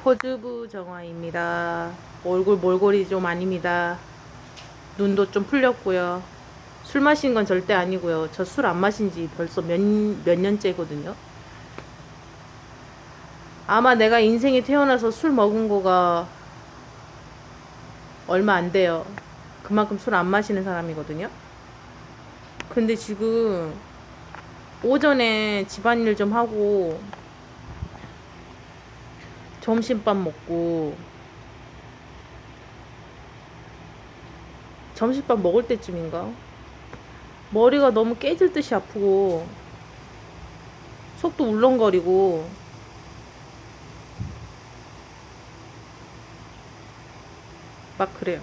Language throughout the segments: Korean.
코즈부 정화입니다. 얼굴 몰골이 좀 아닙니다. 눈도 좀 풀렸고요. 술 마신 건 절대 아니고요. 저 술 안 마신 지 벌써 몇 년째거든요. 아마 내가 인생에 태어나서 술 먹은 거가 얼마 안 돼요. 그만큼 술 안 마시는 사람이거든요. 근데 지금 오전에 집안일 좀 하고 점심밥 먹고 점심밥 먹을 때쯤인가? 머리가 너무 깨질 듯이 아프고 속도 울렁거리고 막 그래요.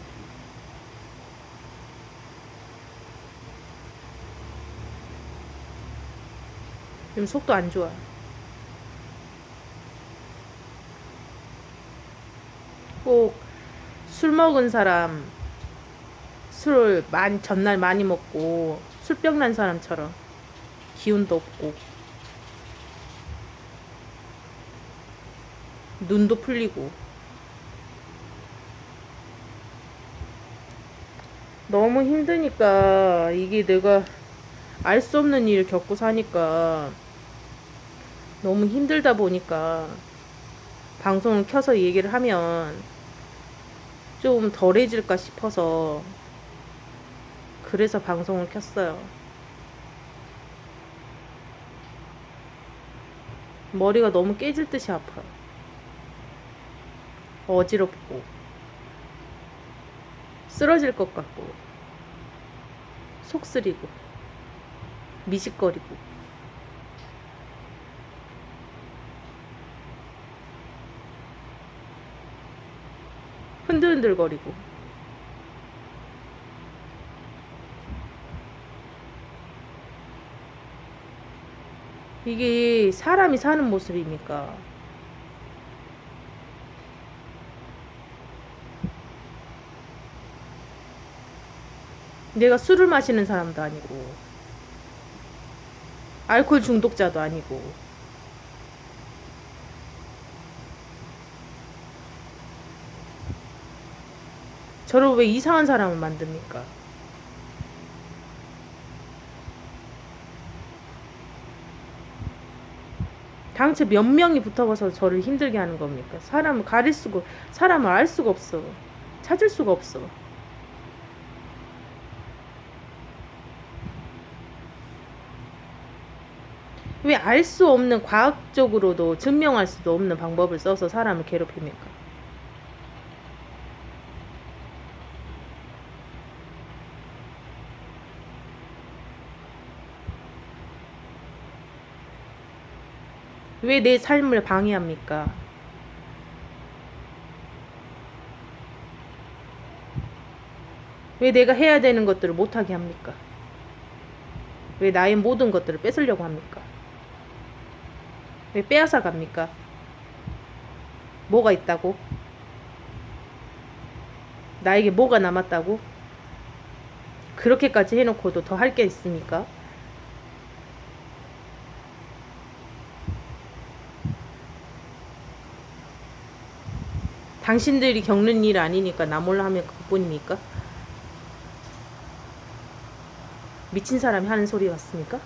지금 속도 안 좋아. 꼭 술 먹은 사람, 술을 전날 많이 먹고 술병 난 사람처럼 기운도 없고 눈도 풀리고 너무 힘드니까 이게 내가 알 수 없는 일을 겪고 사니까 너무 힘들다 보니까 방송을 켜서 얘기를 하면 좀 덜해질까 싶어서 그래서 방송을 켰어요. 머리가 너무 깨질 듯이 아파요. 어지럽고 쓰러질 것 같고 속 쓰리고 미식거리고 흔들흔들거리고 이게 사람이 사는 모습입니까? 내가 술을 마시는 사람도 아니고 알코올 중독자도 아니고 저를 왜 이상한 사람을 만듭니까? 당최 몇 명이 붙어서 저를 힘들게 하는 겁니까? 사람을 가릴 수가, 사람을 알 수가 없어. 찾을 수가 없어. 왜 알 수 없는, 과학적으로도 증명할 수도 없는 방법을 써서 사람을 괴롭힙니까? 왜 내 삶을 방해합니까? 왜 내가 해야 되는 것들을 못하게 합니까? 왜 나의 모든 것들을 뺏으려고 합니까? 왜 빼앗아 갑니까? 뭐가 있다고? 나에게 뭐가 남았다고? 그렇게까지 해놓고도 더 할 게 있습니까? 당신들이 겪는 일 아니니까 나 몰라 하면 그뿐입니까? 미친 사람이 하는 소리 같습니까?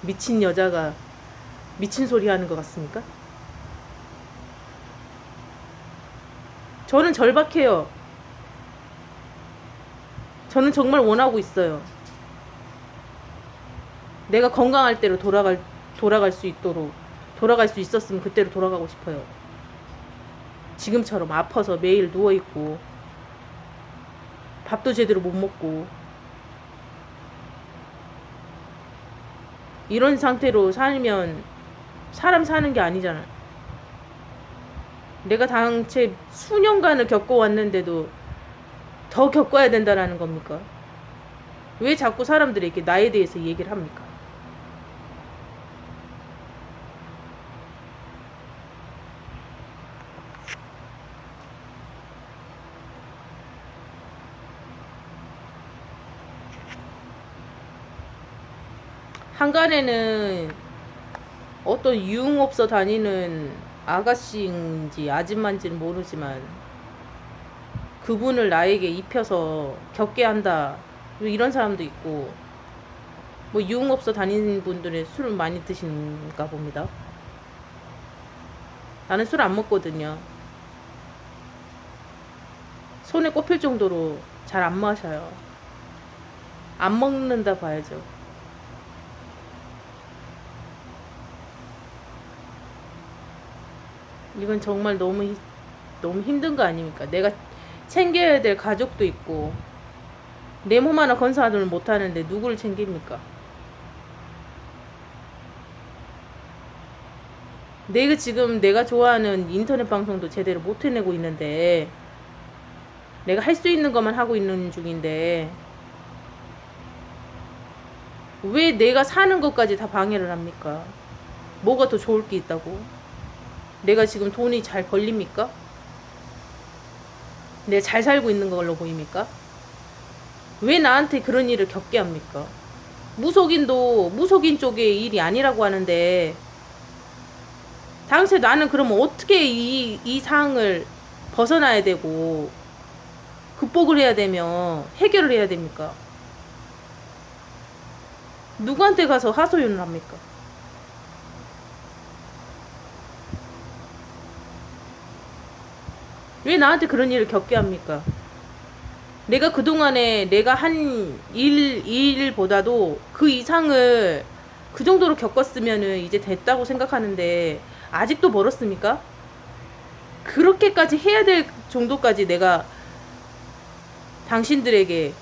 미친 여자가 미친 소리 하는 것 같습니까? 저는 절박해요. 저는 정말 원하고 있어요. 내가 건강할 대로 돌아갈 수 있도록, 돌아갈 수 있었으면 그때로 돌아가고 싶어요. 지금처럼 아파서 매일 누워있고 밥도 제대로 못 먹고 이런 상태로 살면 사람 사는 게 아니잖아. 내가 당최 수년간을 겪어왔는데도 더 겪어야 된다라는 겁니까? 왜 자꾸 사람들에게 나에 대해서 얘기를 합니까? 한간에는 어떤 유흥업소 다니는 아가씨인지 아줌마인지는 모르지만 그분을 나에게 입혀서 겪게 한다. 이런 사람도 있고, 뭐 유흥업소 다니는 분들은 술을 많이 드시는가 봅니다. 나는 술 안 먹거든요. 손에 꼽힐 정도로 잘 안 마셔요. 안 먹는다 봐야죠. 이건 정말 너무 힘든 거 아닙니까? 내가 챙겨야 될 가족도 있고, 내 몸 하나 건사를 못 하는데 누구를 챙깁니까? 내가 지금 내가 좋아하는 인터넷 방송도 제대로 못 해내고 있는데, 내가 할 수 있는 것만 하고 있는 중인데, 왜 내가 사는 것까지 다 방해를 합니까? 뭐가 더 좋을 게 있다고? 내가 지금 돈이 잘 벌립니까? 내가 잘 살고 있는 걸로 보입니까? 왜 나한테 그런 일을 겪게 합니까? 무속인도 무속인 쪽의 일이 아니라고 하는데, 당시에 나는 그러면 어떻게 이 상황을 벗어나야 되고 극복을 해야 되며 해결을 해야 됩니까? 누구한테 가서 하소연을 합니까? 왜 나한테 그런 일을 겪게 합니까? 내가 그동안에 내가 한 일보다도 그 이상을 그 정도로 겪었으면은 이제 됐다고 생각하는데 아직도 멀었습니까? 그렇게까지 해야 될 정도까지 내가 당신들에게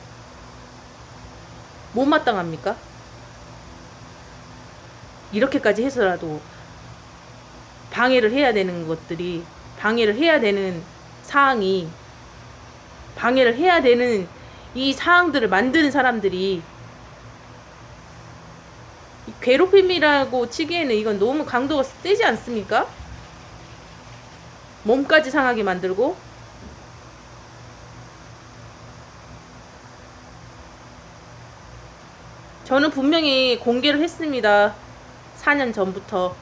못마땅합니까? 이렇게까지 해서라도 방해를 해야 되는 것들이, 방해를 해야 되는 사항이, 방해를 해야 되는 이 사항들을 만드는 사람들이, 괴롭힘이라고 치기에는 이건 너무 강도가 세지 않습니까? 몸까지 상하게 만들고. 저는 분명히 공개를 했습니다. 4년 전부터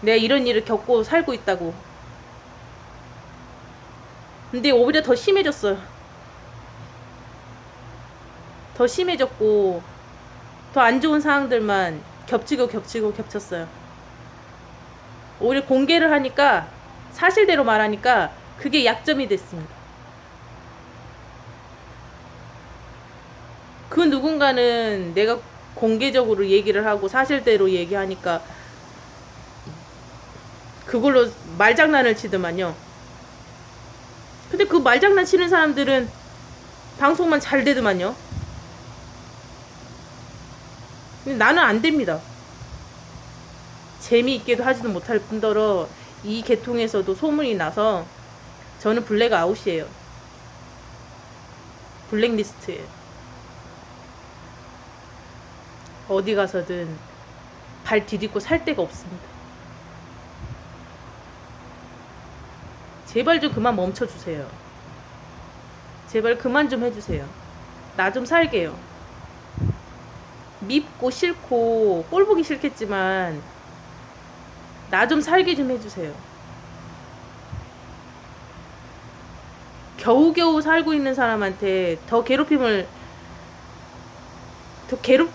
내가 이런 일을 겪고 살고 있다고. 근데 오히려 더 심해졌어요. 더 심해졌고 더 안 좋은 상황들만 겹치고 겹쳤어요. 오히려 공개를 하니까, 사실대로 말하니까 그게 약점이 됐습니다. 그 누군가는 내가 공개적으로 얘기를 하고 사실대로 얘기하니까 그걸로 말장난을 치더만요. 근데 그 말장난 치는 사람들은 방송만 잘 되더만요. 근데 나는 안 됩니다. 재미있게도 하지도 못할 뿐더러 이 계통에서도 소문이 나서 저는 블랙 아웃이에요. 블랙리스트예요. 어디 가서든 발 디딛고 살 데가 없습니다. 제발 좀 그만 멈춰주세요. 제발 그만 좀 해주세요. 나 좀 살게요. 밉고 싫고 꼴 보기 싫겠지만 나 좀 살게 좀 해주세요. 겨우겨우 살고 있는 사람한테 더 괴롭게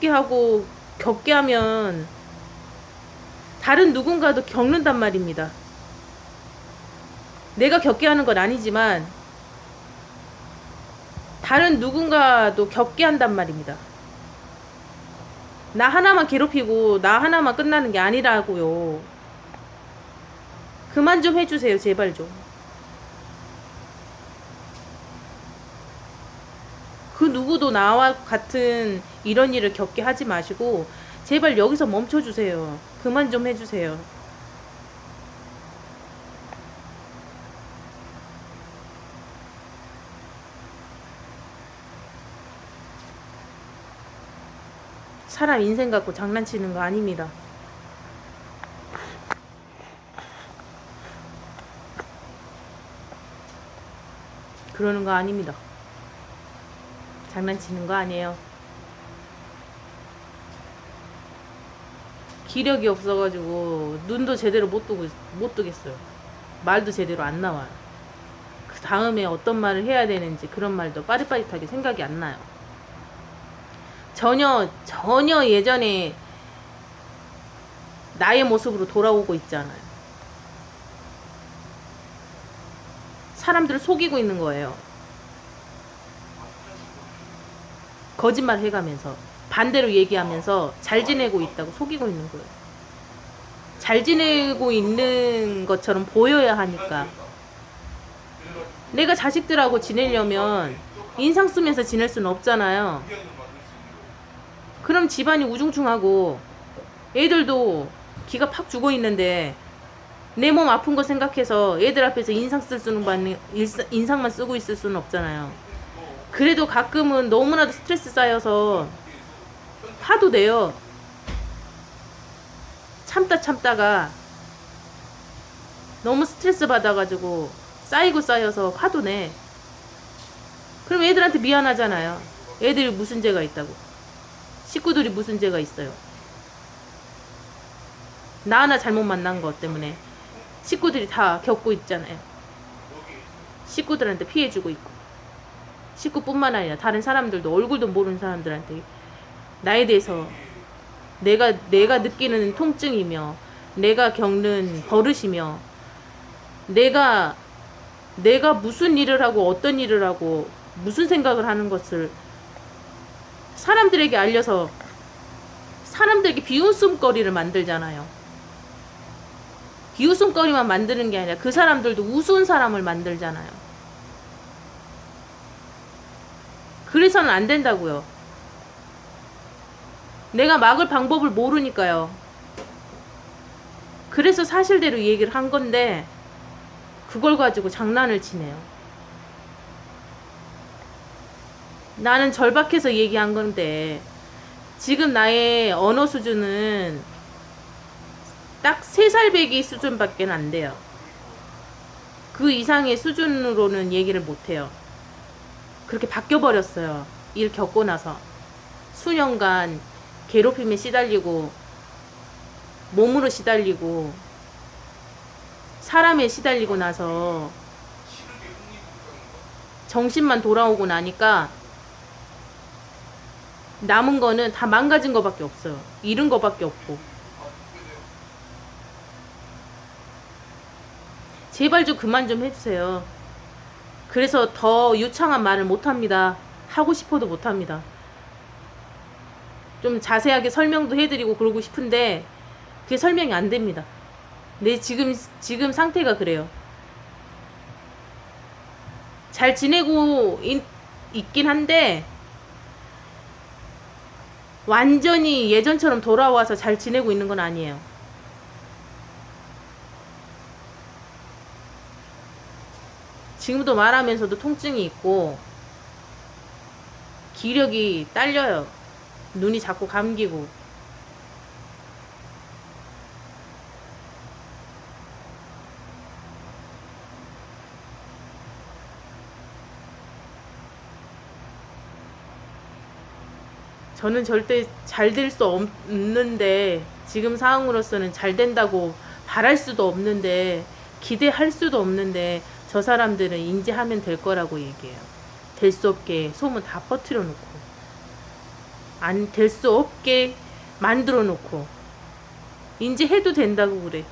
하고 겪게 하면 다른 누군가도 겪는단 말입니다. 내가 겪게 하는 건 아니지만 다른 누군가도 겪게 한단 말입니다. 나 하나만 괴롭히고 나 하나만 끝나는 게 아니라고요. 그만 좀 해주세요. 제발 좀. 그 누구도 나와 같은 이런 일을 겪게 하지 마시고 제발 여기서 멈춰주세요. 그만 좀 해주세요. 사람 인생 갖고 장난치는 거 아닙니다. 그러는 거 아닙니다. 장난치는 거 아니에요. 기력이 없어가지고 눈도 제대로 못 뜨겠어요. 말도 제대로 안 나와요. 그 다음에 어떤 말을 해야 되는지 그런 말도 빠릿빠릿하게 생각이 안 나요. 전혀 예전에 나의 모습으로 돌아오고 있잖아요. 사람들을 속이고 있는 거예요. 거짓말 해가면서 반대로 얘기하면서 잘 지내고 있다고 속이고 있는 거예요. 잘 지내고 있는 것처럼 보여야 하니까. 내가 자식들하고 지내려면 인상 쓰면서 지낼 수는 없잖아요. 그럼 집안이 우중충하고 애들도 기가 팍 죽어 있는데 내 몸 아픈 거 생각해서 애들 앞에서 인상만 쓰고 있을 수는 없잖아요. 그래도 가끔은 너무나도 스트레스 쌓여서 화도 내요. 참다가 너무 스트레스 받아가지고 쌓여서 화도 내. 그럼 애들한테 미안하잖아요. 애들이 무슨 죄가 있다고. 식구들이 무슨 죄가 있어요. 나 하나 잘못 만난 것 때문에 식구들이 다 겪고 있잖아요. 식구들한테 피해주고 있고, 식구뿐만 아니라 다른 사람들도, 얼굴도 모르는 사람들한테 나에 대해서 내가 느끼는 통증이며 내가 겪는 버릇이며 내가 무슨 일을 하고 어떤 일을 하고 무슨 생각을 하는 것을 사람들에게 알려서 사람들에게 비웃음거리를 만들잖아요. 비웃음거리만 만드는 게 아니라 그 사람들도 우스운 사람을 만들잖아요. 그래서는 안 된다고요. 내가 막을 방법을 모르니까요. 그래서 사실대로 얘기를 한 건데 그걸 가지고 장난을 치네요. 나는 절박해서 얘기한 건데 지금 나의 언어 수준은 딱 3살 배기 수준밖에 안 돼요. 그 이상의 수준으로는 얘기를 못해요. 그렇게 바뀌어버렸어요. 일 겪고 나서 수년간 괴롭힘에 시달리고 몸으로 시달리고 사람에 시달리고 나서 정신만 돌아오고 나니까 남은 거는 다 망가진 거밖에 없어요. 잃은 거밖에 없고. 제발 좀 그만 좀 해주세요. 그래서 더 유창한 말을 못합니다. 하고 싶어도 못합니다. 좀 자세하게 설명도 해드리고 그러고 싶은데 그게 설명이 안 됩니다. 내 지금 상태가 그래요. 잘 지내고 있긴 한데 완전히 예전처럼 돌아와서 잘 지내고 있는 건 아니에요. 지금도 말하면서도 통증이 있고 기력이 딸려요. 눈이 자꾸 감기고. 저는 절대 잘 될 수 없는데 지금 상황으로서는 잘 된다고 바랄 수도 없는데 기대할 수도 없는데 저 사람들은 인지하면 될 거라고 얘기해요. 될 수 없게 소문 다 퍼뜨려 놓고 안 될 수 없게 만들어 놓고 인지해도 된다고 그래.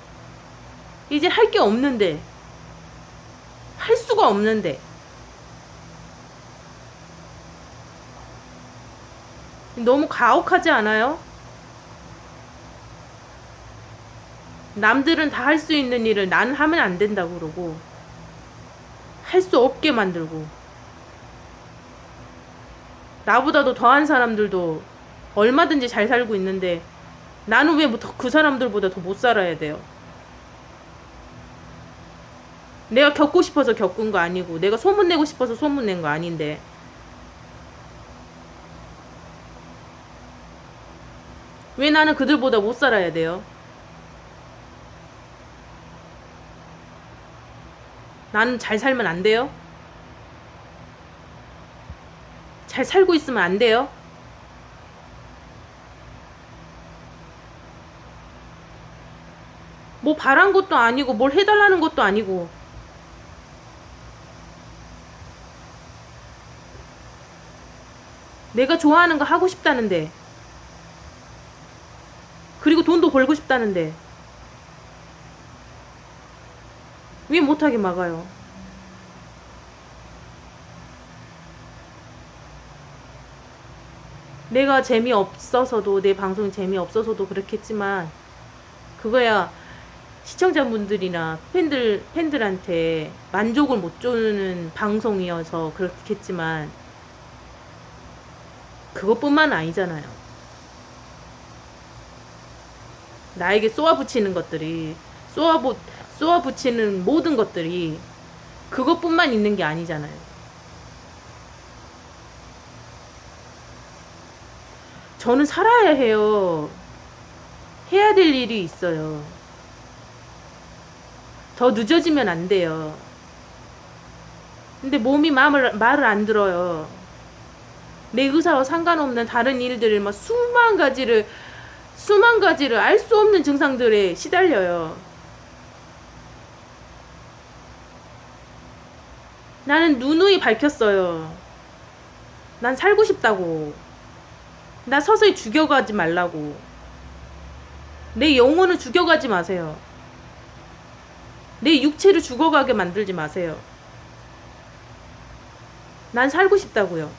이제 할 게 없는데 할 수가 없는데 너무 가혹하지 않아요? 남들은 다 할 수 있는 일을 나는 하면 안 된다고 그러고 할 수 없게 만들고 나보다도 더한 사람들도 얼마든지 잘 살고 있는데 나는 왜 그 사람들보다 더 못 살아야 돼요? 내가 겪고 싶어서 겪은 거 아니고 내가 소문내고 싶어서 소문낸 거 아닌데 왜 나는 그들보다 못 살아야 돼요? 나는 잘 살면 안 돼요? 잘 살고 있으면 안 돼요? 뭐 바란 것도 아니고 뭘 해달라는 것도 아니고. 내가 좋아하는 거 하고 싶다는데, 그리고 돈도 벌고 싶다는데 왜 못하게 막아요? 내가 재미없어서도, 내 방송이 재미없어서도 그렇겠지만, 그거야 시청자분들이나 팬들한테 만족을 못 주는 방송이어서 그렇겠지만, 그것뿐만 아니잖아요. 나에게 쏘아붙이는 것들이, 쏘아붙이는 모든 것들이 그것뿐만 있는 게 아니잖아요. 저는 살아야 해요. 해야 될 일이 있어요. 더 늦어지면 안 돼요. 근데 몸이 말을 안 들어요. 내 의사와 상관없는 다른 일들을 막 수만 가지를 알 수 없는 증상들에 시달려요. 나는 누누이 밝혔어요. 난 살고 싶다고. 나 서서히 죽여가지 말라고. 내 영혼을 죽여가지 마세요. 내 육체를 죽어가게 만들지 마세요. 난 살고 싶다고요.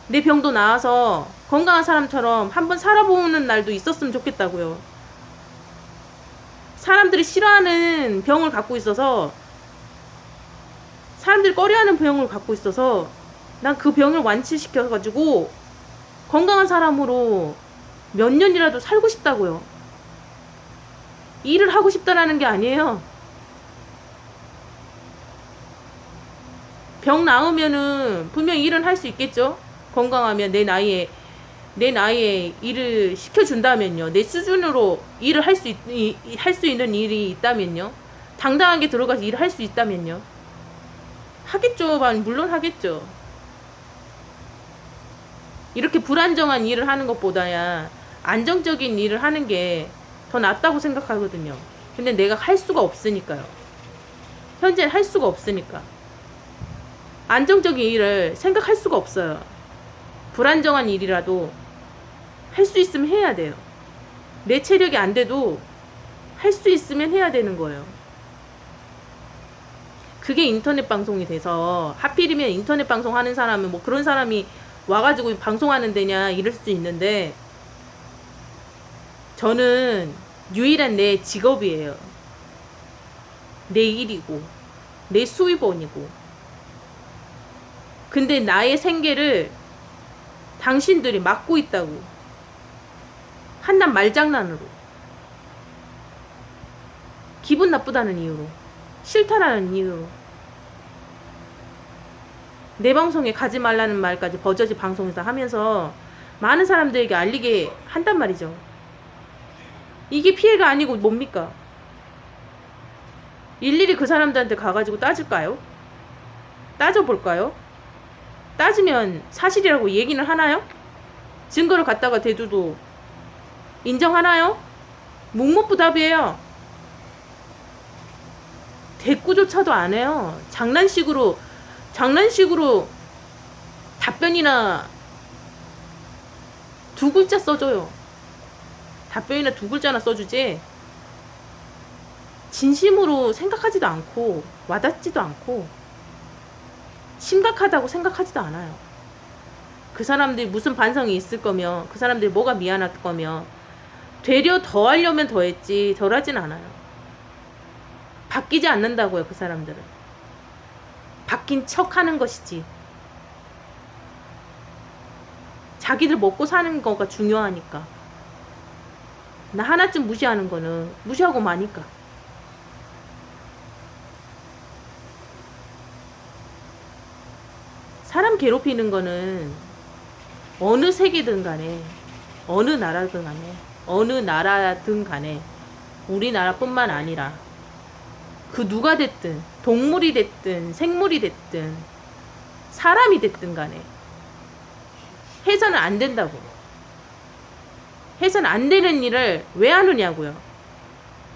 내 병도 나아서 건강한 사람처럼 한번 살아보는 날도 있었으면 좋겠다고요. 사람들이 싫어하는 병을 갖고 있어서, 사람들이 꺼려하는 병을 갖고 있어서 난 그 병을 완치시켜가지고 건강한 사람으로 몇 년이라도 살고 싶다고요. 일을 하고 싶다라는 게 아니에요. 병 나으면은 분명히 일은 할 수 있겠죠. 건강하면 내 나이에 일을 시켜준다면요. 내 수준으로 일을 할 수 있는 일이 있다면요. 당당하게 들어가서 일을 할 수 있다면요. 하겠죠. 물론 하겠죠. 이렇게 불안정한 일을 하는 것보다야 안정적인 일을 하는 게 더 낫다고 생각하거든요. 근데 내가 할 수가 없으니까요. 현재 할 수가 없으니까. 안정적인 일을 생각할 수가 없어요. 불안정한 일이라도 할 수 있으면 해야 돼요. 내 체력이 안 돼도 할 수 있으면 해야 되는 거예요. 그게 인터넷 방송이 돼서, 하필이면 인터넷 방송 하는 사람은 뭐 그런 사람이 와가지고 방송하는 데냐 이럴 수 있는데, 저는 유일한 내 직업이에요. 내 일이고 내 수입원이고. 근데 나의 생계를 당신들이 막고 있다고. 한낱 말장난으로, 기분 나쁘다는 이유로, 싫다라는 이유로 내 방송에 가지 말라는 말까지 버젓이 방송에서 하면서 많은 사람들에게 알리게 한단 말이죠. 이게 피해가 아니고 뭡니까? 일일이 그 사람들한테 가가지고 따질까요? 따져볼까요? 따지면 사실이라고 얘기는 하나요? 증거를 갖다가 대줘도 인정하나요? 묵묵부답이에요. 대꾸조차도 안 해요. 장난식으로 답변이나 두 글자 써줘요. 답변이나 두 글자나 써주지, 진심으로 생각하지도 않고 와닿지도 않고 심각하다고 생각하지도 않아요. 그 사람들이 무슨 반성이 있을 거며, 그 사람들이 뭐가 미안할 거며, 되려 더 하려면 더 했지 덜 하진 않아요. 바뀌지 않는다고요. 그 사람들은 바뀐 척 하는 것이지, 자기들 먹고 사는 거가 중요하니까. 나 하나쯤 무시하는 거는 무시하고 마니까. 사람 괴롭히는 거는 어느 세계든 간에, 어느 나라든 간에 우리나라뿐만 아니라 그 누가 됐든, 동물이 됐든 생물이 됐든 사람이 됐든 간에 해서는 안 된다고. 해서는 안 되는 일을 왜 하느냐고요.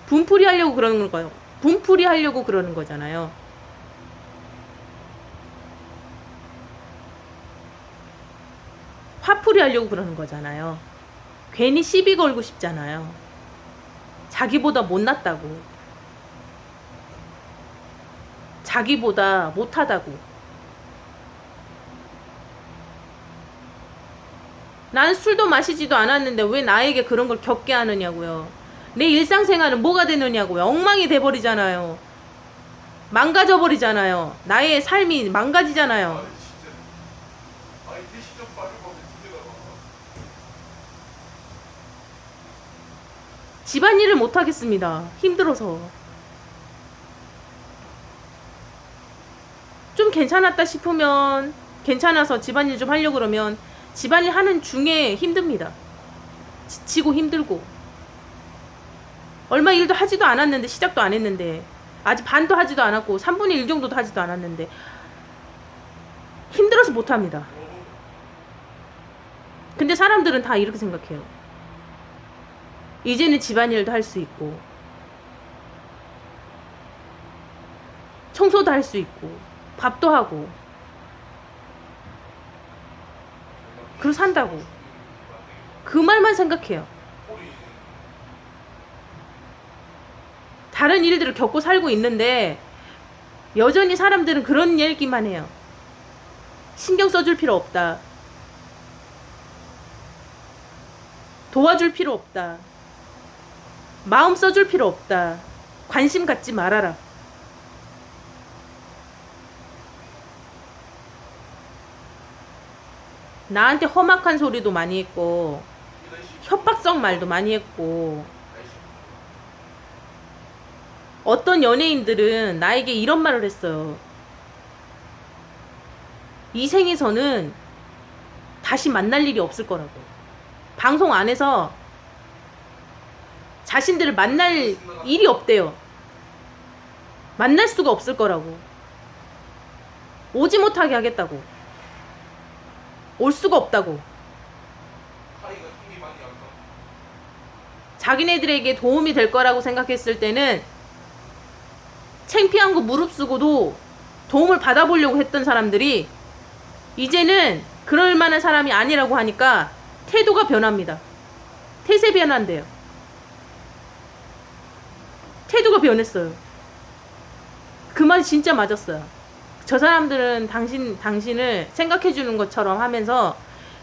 분풀이 하려고 그러는 거예요. 분풀이 하려고 그러는 거잖아요. 화풀이 하려고 그러는 거잖아요. 괜히 시비 걸고 싶잖아요. 자기보다 못났다고. 자기보다 못하다고. 나는 술도 마시지도 않았는데 왜 나에게 그런 걸 겪게 하느냐고요. 내 일상생활은 뭐가 되느냐고요. 엉망이 돼버리잖아요. 망가져버리잖아요. 나의 삶이 망가지잖아요. 집안일을 못하겠습니다. 힘들어서. 좀 괜찮았다 싶으면, 괜찮아서 집안일 좀 하려고 그러면 집안일 하는 중에 힘듭니다. 지치고 힘들고. 얼마 일도 하지도 않았는데, 시작도 안 했는데, 아직 반도 하지도 않았고 3분의 1 정도도 하지도 않았는데 힘들어서 못합니다. 근데 사람들은 다 이렇게 생각해요. 이제는 집안일도 할 수 있고 청소도 할 수 있고 밥도 하고 그러고 산다고. 그 말만 생각해요. 다른 일들을 겪고 살고 있는데 여전히 사람들은 그런 얘기만 해요. 신경 써줄 필요 없다. 도와줄 필요 없다. 마음 써줄 필요 없다. 관심 갖지 말아라. 나한테 험악한 소리도 많이 했고 협박성 말도 많이 했고, 어떤 연예인들은 나에게 이런 말을 했어요. 이 생에서는 다시 만날 일이 없을 거라고. 방송 안에서 자신들을 만날 일이 없대요. 만날 수가 없을 거라고. 오지 못하게 하겠다고. 올 수가 없다고. 자기네들에게 도움이 될 거라고 생각했을 때는 창피한 거 무릅쓰고도 도움을 받아보려고 했던 사람들이 이제는 그럴 만한 사람이 아니라고 하니까 태도가 변합니다. 태세 변한대요. 태도가 변했어요. 그 말이 진짜 맞았어요. 저 사람들은 당신을 생각해주는 것처럼 하면서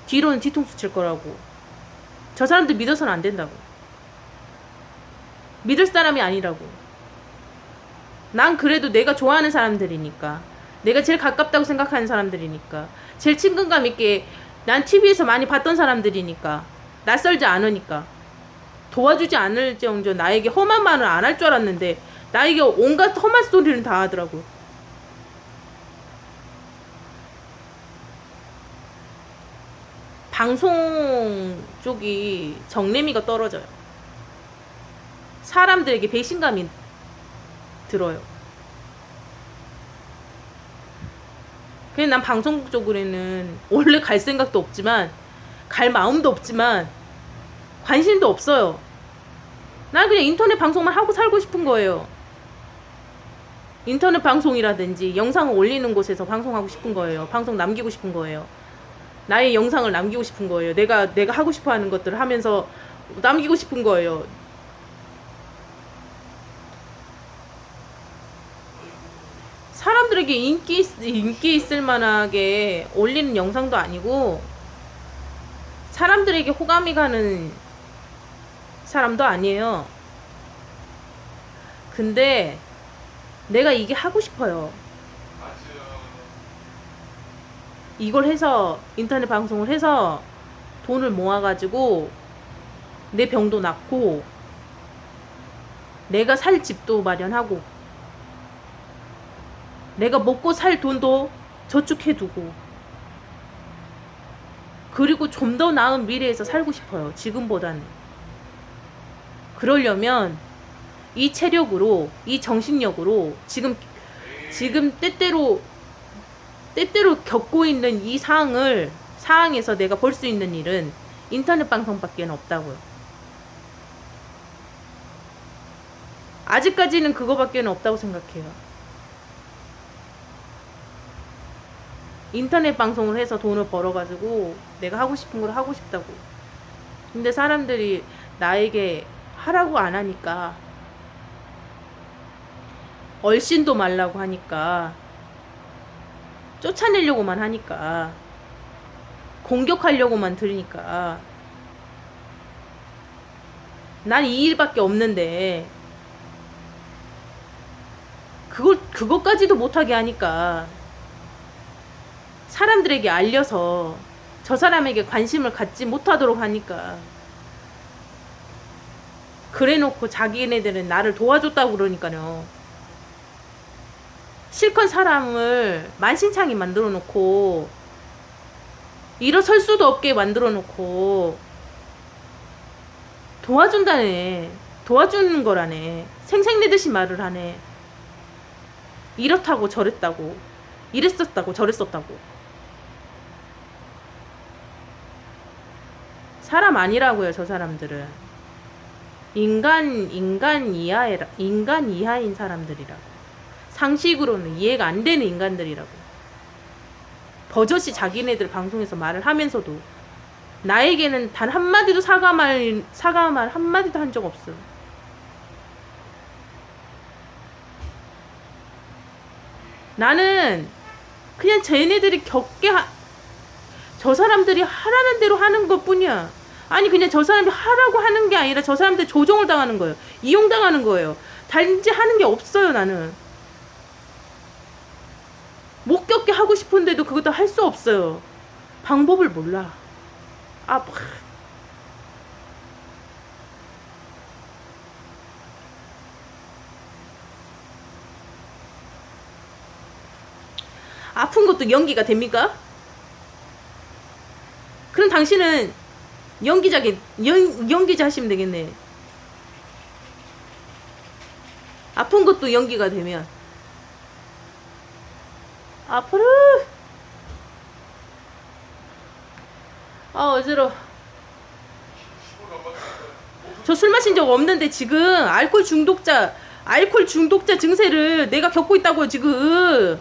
뒤로는 뒤통수 칠 거라고. 저 사람들 믿어서는 안 된다고. 믿을 사람이 아니라고. 난 그래도 내가 좋아하는 사람들이니까, 내가 제일 가깝다고 생각하는 사람들이니까, 제일 친근감 있게 난 TV에서 많이 봤던 사람들이니까, 낯설지 않으니까, 도와주지 않을 정도 나에게 험한 말을 안 할 줄 알았는데 나에게 온갖 험한 소리를 다 하더라고요. 방송 쪽이 정내미가 떨어져요. 사람들에게 배신감이 들어요. 그냥 난 방송 쪽으로는 원래 갈 생각도 없지만, 갈 마음도 없지만, 관심도 없어요. 난 그냥 인터넷 방송만 하고 살고 싶은 거예요. 인터넷 방송이라든지 영상을 올리는 곳에서 방송하고 싶은 거예요. 방송 남기고 싶은 거예요. 나의 영상을 남기고 싶은 거예요. 내가 하고 싶어 하는 것들을 하면서 남기고 싶은 거예요. 사람들에게 인기 있을 만하게 올리는 영상도 아니고, 사람들에게 호감이 가는 사람도 아니에요. 근데 내가 이게 하고 싶어요. 이걸 해서, 인터넷 방송을 해서 돈을 모아가지고 내 병도 낫고, 내가 살 집도 마련하고, 내가 먹고 살 돈도 저축해두고, 그리고 좀 더 나은 미래에서 살고 싶어요. 지금보다는. 그러려면 이 체력으로, 이 정신력으로 지금 때때로 겪고 있는 이 상황에서 내가 볼 수 있는 일은 인터넷 방송밖에 없다고요. 아직까지는 그거밖에 없다고 생각해요. 인터넷 방송을 해서 돈을 벌어가지고 내가 하고 싶은 걸 하고 싶다고. 근데 사람들이 나에게 하라고 안 하니까, 얼씬도 말라고 하니까, 쫓아내려고만 하니까, 공격하려고만 들으니까, 난 이 일밖에 없는데 그것까지도 못하게 하니까, 사람들에게 알려서 저 사람에게 관심을 갖지 못하도록 하니까, 그래놓고 자기네들은 나를 도와줬다고 그러니까요. 실컷 사람을 만신창이 만들어 놓고, 일어설 수도 없게 만들어 놓고, 도와준다네. 도와주는 거라네. 생색내듯이 말을 하네. 이렇다고 저랬다고, 이랬었다고 저랬었다고. 사람 아니라고요, 저 사람들은. 인간 이하인 사람들이라고. 상식으로는 이해가 안 되는 인간들이라고. 버젓이 자기네들 방송에서 말을 하면서도 나에게는 단 한마디도 사과말 한마디도 한 적 없어. 나는 그냥 쟤네들이 저 사람들이 하라는 대로 하는 것 뿐이야. 아니, 그냥 저 사람이 하라고 하는 게 아니라 저 사람들 조종을 당하는 거예요. 이용당하는 거예요. 단지 하는 게 없어요, 나는. 못 겪게 하고 싶은데도 그것도 할 수 없어요. 방법을 몰라. 아픈 것도 연기가 됩니까? 그럼 당신은 연기자 하시면 되겠네. 아픈 것도 연기가 되면. 아프르. 어지러워. 저 술 마신 적 없는데 지금 알코올 중독자 증세를 내가 겪고 있다고요, 지금.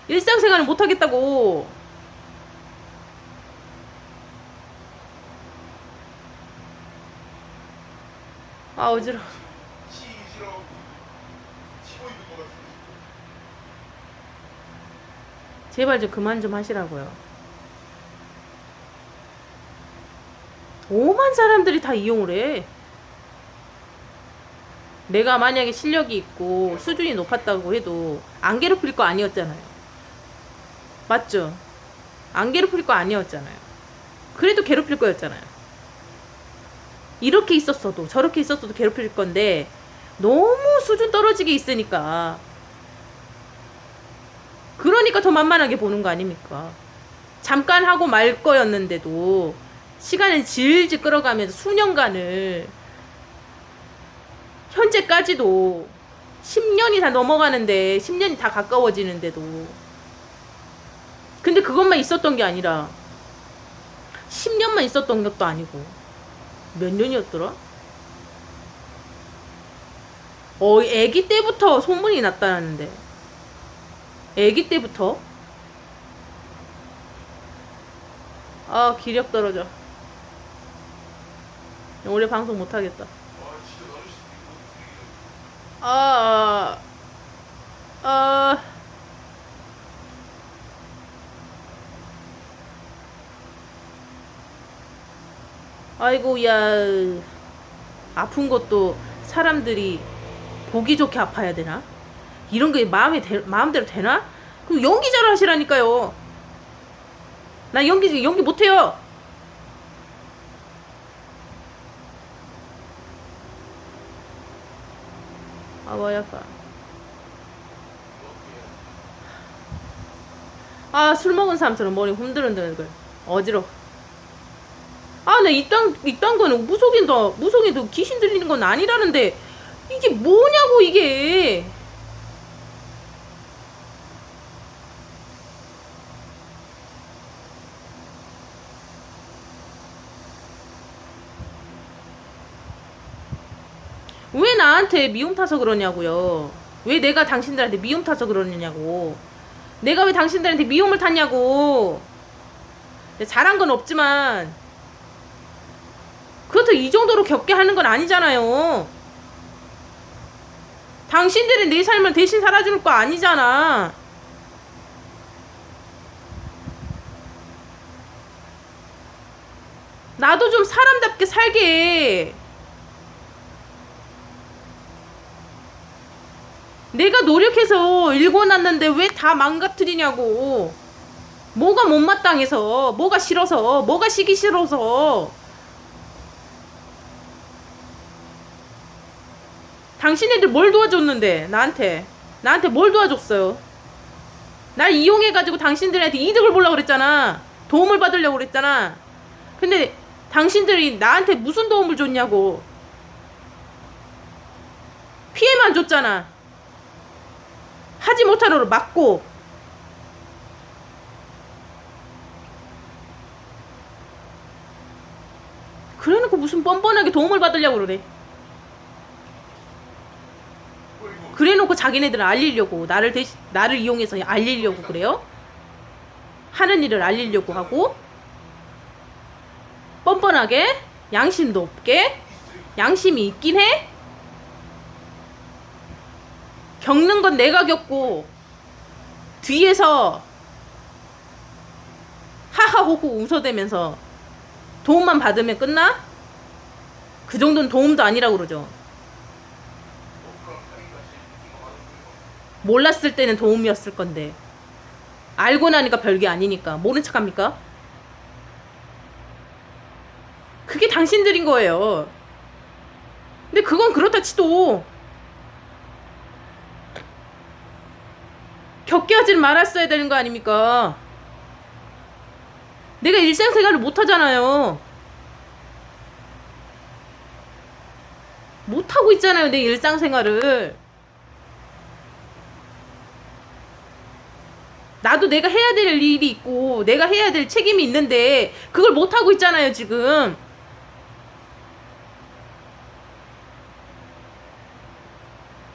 일상생활을 못 하겠다고. 어지러워. 제발 좀 그만 좀 하시라고요. 오만 사람들이 다 이용을 해. 내가 만약에 실력이 있고 수준이 높았다고 해도 안 괴롭힐 거 아니었잖아요. 맞죠? 안 괴롭힐 거 아니었잖아요. 그래도 괴롭힐 거였잖아요. 이렇게 있었어도 저렇게 있었어도 괴롭힐 건데 너무 수준 떨어지게 있으니까, 그러니까 더 만만하게 보는 거 아닙니까? 잠깐 하고 말 거였는데도 시간을 질질 끌어가면서 수년간을, 현재까지도 10년이 다 넘어가는데, 10년이 다 가까워지는데도, 근데 그것만 있었던 게 아니라 10년만 있었던 것도 아니고 몇 년이었더라? 애기 때부터 소문이 났다는데. 애기 때부터? 기력 떨어져. 오래 방송 못하겠다. 아이고, 야. 아픈 것도 사람들이 보기 좋게 아파야 되나? 이런 게 마음대로 되나? 그럼 연기자를 하시라니까요. 나 연기 못해요. 약간. 술 먹은 사람처럼 머리 흔들흔들 그래. 어지러워. 나 이딴 거는 무속인도 귀신 들리는 건 아니라는데, 이게 뭐냐고, 이게. 왜 나한테 미움 타서 그러냐고요. 왜 내가 당신들한테 미움 타서 그러느냐고. 내가 왜 당신들한테 미움을 탔냐고. 잘한 건 없지만 그렇다고 이 정도로 격게 하는 건 아니잖아요. 당신들이 내 삶을 대신 살아줄 거 아니잖아. 나도 좀 사람답게 살게. 내가 노력해서 읽어놨는데 왜 다 망가뜨리냐고. 뭐가 못마땅해서, 뭐가 싫어서, 뭐가 시기 싫어서. 당신네들 뭘 도와줬는데, 나한테 뭘 도와줬어요? 날 이용해가지고 당신들한테 이득을 보려고 그랬잖아. 도움을 받으려고 그랬잖아. 근데 당신들이 나한테 무슨 도움을 줬냐고. 피해만 줬잖아. 하지 못하도록 막고. 그래놓고 무슨 뻔뻔하게 도움을 받으려고 그래. 그래놓고 자기네들은 알리려고 나를 이용해서 알리려고 그래요? 하는 일을 알리려고 하고 뻔뻔하게 양심도 없게. 양심이 있긴 해? 겪는 건 내가 겪고 뒤에서 하하호호 웃어대면서 도움만 받으면 끝나? 그 정도는 도움도 아니라고 그러죠. 몰랐을 때는 도움이었을 건데 알고 나니까 별게 아니니까 모른 척합니까? 그게 당신들인 거예요. 근데 그건 그렇다 치도 겪게 하지 말았어야 되는 거 아닙니까? 내가 일상생활을 못하잖아요. 못하고 있잖아요, 내 일상생활을. 나도 내가 해야 될 일이 있고 내가 해야 될 책임이 있는데 그걸 못하고 있잖아요, 지금.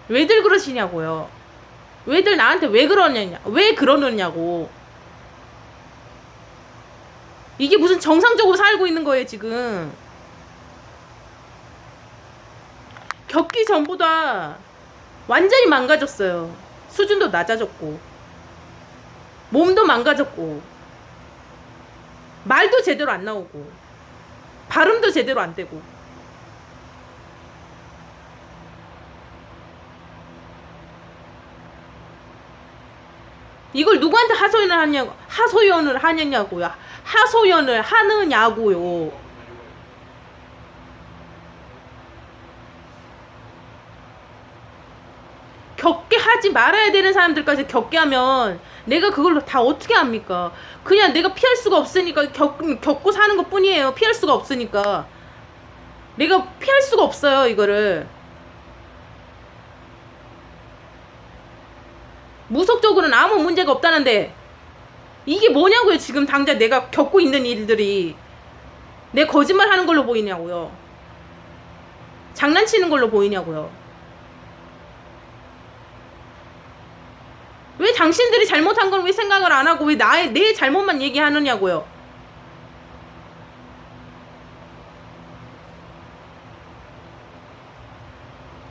왜들 그러시냐고요. 왜들 나한테 왜 그러느냐고. 이게 무슨 정상적으로 살고 있는 거예요, 지금. 겪기 전보다 완전히 망가졌어요. 수준도 낮아졌고 몸도 망가졌고 말도 제대로 안 나오고 발음도 제대로 안 되고. 이걸 누구한테 하소연을 하느냐고요. 하소연을 하느냐고요. 겪게 하지 말아야 되는 사람들까지 겪게 하면 내가 그걸로 다 어떻게 합니까? 그냥 내가 피할 수가 없으니까 겪고 사는 것 뿐이에요. 피할 수가 없으니까. 내가 피할 수가 없어요, 이거를. 무속적으로는 아무 문제가 없다는데 이게 뭐냐고요. 지금 당장 내가 겪고 있는 일들이 내 거짓말 하는 걸로 보이냐고요. 장난치는 걸로 보이냐고요. 왜 당신들이 잘못한 걸 왜 생각을 안 하고 왜 내 잘못만 얘기하느냐고요.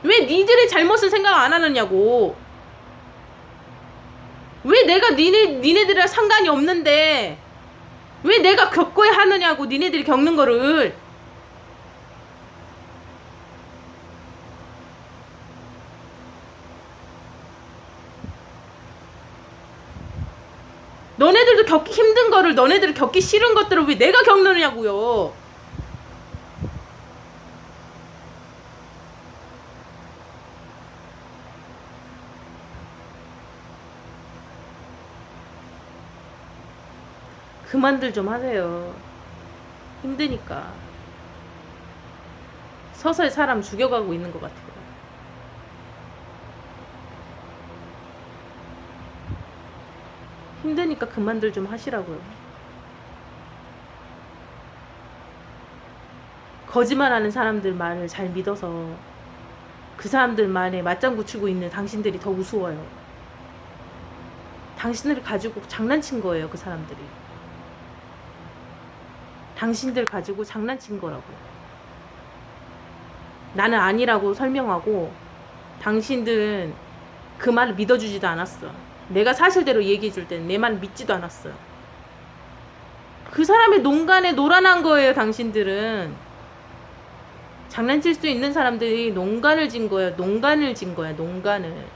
왜 니들의 잘못을 생각 안 하느냐고. 왜 내가 니네들이랑 상관이 없는데 왜 내가 겪어야 하느냐고. 니네들이 겪는 거를. 너네들도 겪기 힘든 거를, 너네들이 겪기 싫은 것들을 왜 내가 겪느냐고요. 그만들 좀 하세요. 힘드니까. 서서히 사람 죽여가고 있는 것 같아요. 힘드니까 그만들 좀 하시라고요. 거짓말하는 사람들 말을 잘 믿어서 그 사람들만의 맞장구 치고 있는 당신들이 더 우스워요. 당신들을 가지고 장난친 거예요, 그 사람들이. 당신들 가지고 장난친 거라고. 나는 아니라고 설명하고 당신들은 그 말을 믿어주지도 않았어. 내가 사실대로 얘기해 줄 때는 내 말 믿지도 않았어요. 그 사람의 농간에 놀아난 거예요, 당신들은. 장난칠 수 있는 사람들이 농간을 진 거예요. 농간을 진 거야, 농간을.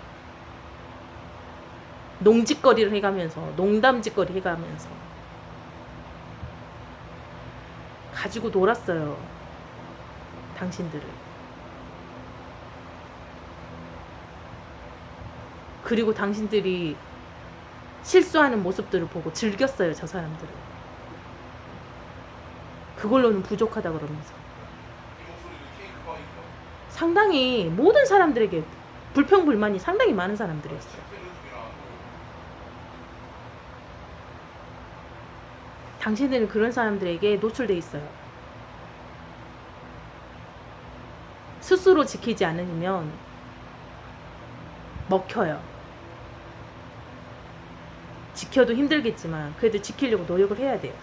농짓거리를 해가면서, 농담짓거리 해가면서. 가지고 놀았어요, 당신들을. 그리고 당신들이 실수하는 모습들을 보고 즐겼어요, 저 사람들을. 그걸로는 부족하다 그러면서. 상당히 모든 사람들에게 불평불만이 상당히 많은 사람들이었어요. 당신들은 그런 사람들에게 노출돼 있어요. 스스로 지키지 않으면 먹혀요. 지켜도 힘들겠지만 그래도 지키려고 노력을 해야 돼요.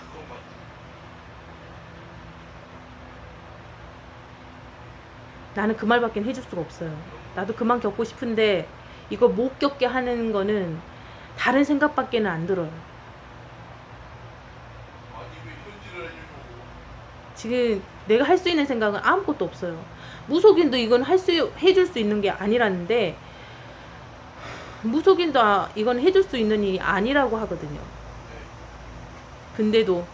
나는 그 말밖에 해줄 수가 없어요. 나도 그만 겪고 싶은데 이거 못 겪게 하는 거는 다른 생각밖에는 안 들어요. 지금 내가 할 수 있는 생각은 아무것도 없어요. 무속인도 이건 해줄 수 있는 게 아니라는데, 무속인도 이건 해줄 수 있는 일이 아니라고 하거든요. 근데도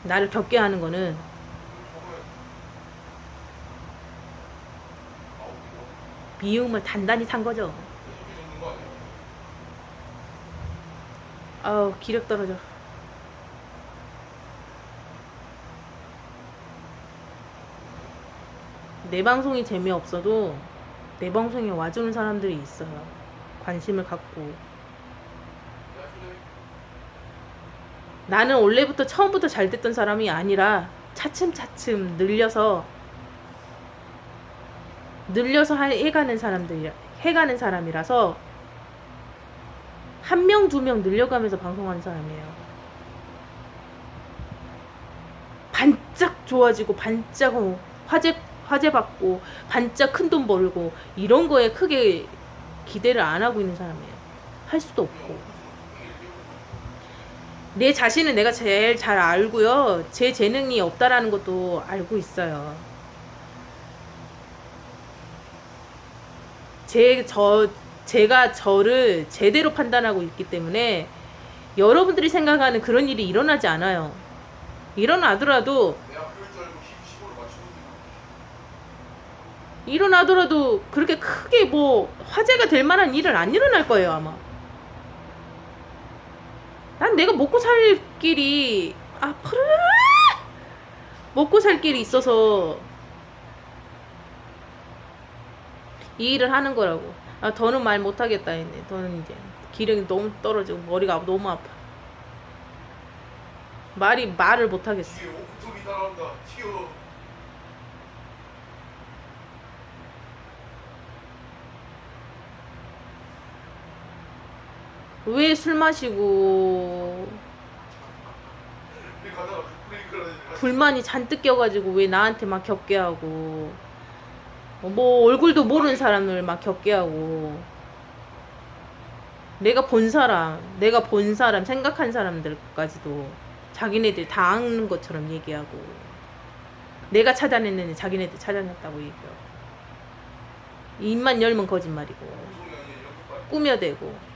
나를 겪게 하는 거는 미움을 단단히 산 거죠. 아우, 기력 떨어져. 내 방송이 재미없어도 내 방송에 와주는 사람들이 있어요. 관심을 갖고. 나는 원래부터 처음부터 잘 됐던 사람이 아니라 차츰차츰 늘려서 해가는 사람이라서 한 명, 두 명 늘려가면서 방송하는 사람이에요. 반짝 좋아지고 반짝 화제 받고 반짝 큰 돈 벌고 이런 거에 크게 기대를 안 하고 있는 사람이에요. 할 수도 없고. 내 자신은 내가 제일 잘 알고요. 제 재능이 없다라는 것도 알고 있어요. 제가 저를 제대로 판단하고 있기 때문에 여러분들이 생각하는 그런 일이 일어나지 않아요. 일어나더라도 그렇게 크게 뭐 화제가 될 만한 일은 안 일어날 거예요, 아마. 난 내가 먹고 살 길이 먹고 살 길이 있어서 이 일을 하는 거라고. 더는 말 못하겠다 했네. 더는 이제 기력이 너무 떨어지고 머리가 너무 아파. 말을 못하겠어. 왜 술 마시고 불만이 잔뜩 껴가지고 왜 나한테 막 겪게 하고, 뭐 얼굴도 모르는 사람을 막 겪게 하고, 내가 본 사람 생각한 사람들까지도 자기네들 다 아는 것처럼 얘기하고, 내가 찾아냈는데 자기네들 찾아냈다고 얘기하고, 입만 열면 거짓말이고 꾸며대고.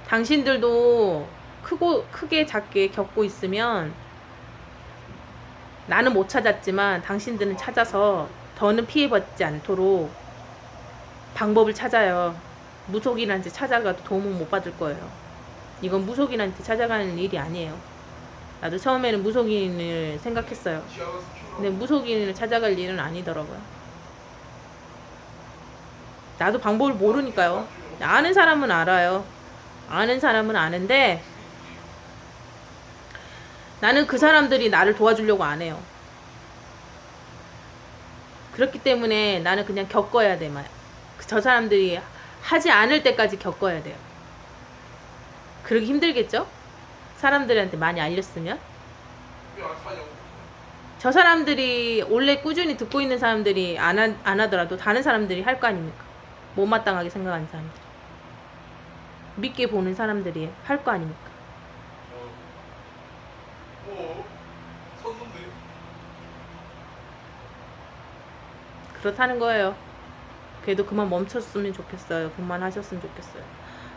당신들도 크게 작게 겪고 있으면, 나는 못 찾았지만 당신들은 찾아서 더는 피해받지 않도록 방법을 찾아요. 무속인한테 찾아가도 도움은 못 받을 거예요. 이건 무속인한테 찾아가는 일이 아니에요. 나도 처음에는 무속인을 생각했어요. 근데 무속인을 찾아갈 일은 아니더라고요. 나도 방법을 모르니까요. 아는 사람은 알아요. 아는 사람은 아는데 나는 그 사람들이 나를 도와주려고 안 해요. 그렇기 때문에 나는 그냥 겪어야 돼. 저 사람들이 하지 않을 때까지 겪어야 돼요. 그러기 힘들겠죠? 사람들한테 많이 알렸으면. 저 사람들이 원래 꾸준히 듣고 있는 사람들이 안 하더라도 다른 사람들이 할 거 아닙니까? 못마땅하게 생각하는 사람들. 믿게 보는 사람들이 할 거 아닙니까? 그렇다는 거예요. 그래도 그만 멈췄으면 좋겠어요. 그만하셨으면 좋겠어요.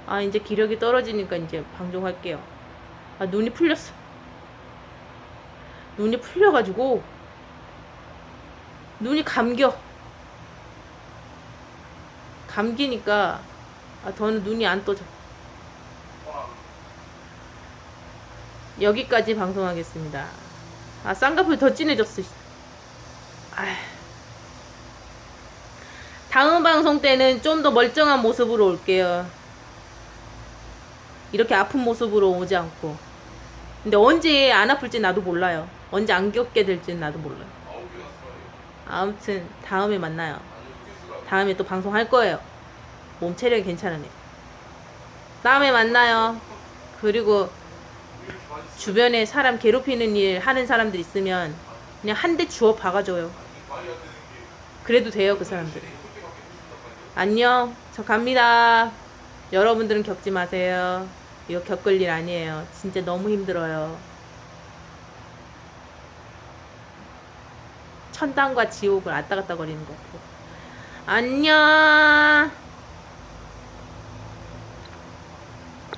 아, 이제 기력이 떨어지니까 이제 방종할게요. 아, 눈이 풀렸어. 눈이 풀려가지고 눈이 감겨. 감기니까 더는 눈이 안 떠져. 여기까지 방송하겠습니다. 아, 쌍꺼풀이 더 진해졌어. 아휴. 다음 방송 때는 좀 더 멀쩡한 모습으로 올게요. 이렇게 아픈 모습으로 오지 않고. 근데 언제 안 아플지 나도 몰라요. 언제 안 겪게 될지는 나도 몰라요. 아무튼 다음에 만나요. 다음에 또 방송할 거예요. 몸 체력이 괜찮으네. 다음에 만나요. 그리고 주변에 사람 괴롭히는 일 하는 사람들 있으면 그냥 한 대 주워 박아줘요. 그래도 돼요, 그 사람들이. 안녕. 저 갑니다. 여러분들은 겪지 마세요. 이거 겪을 일 아니에요. 진짜 너무 힘들어요. 천당과 지옥을 왔다 갔다 거리는 거 같고. 안녕.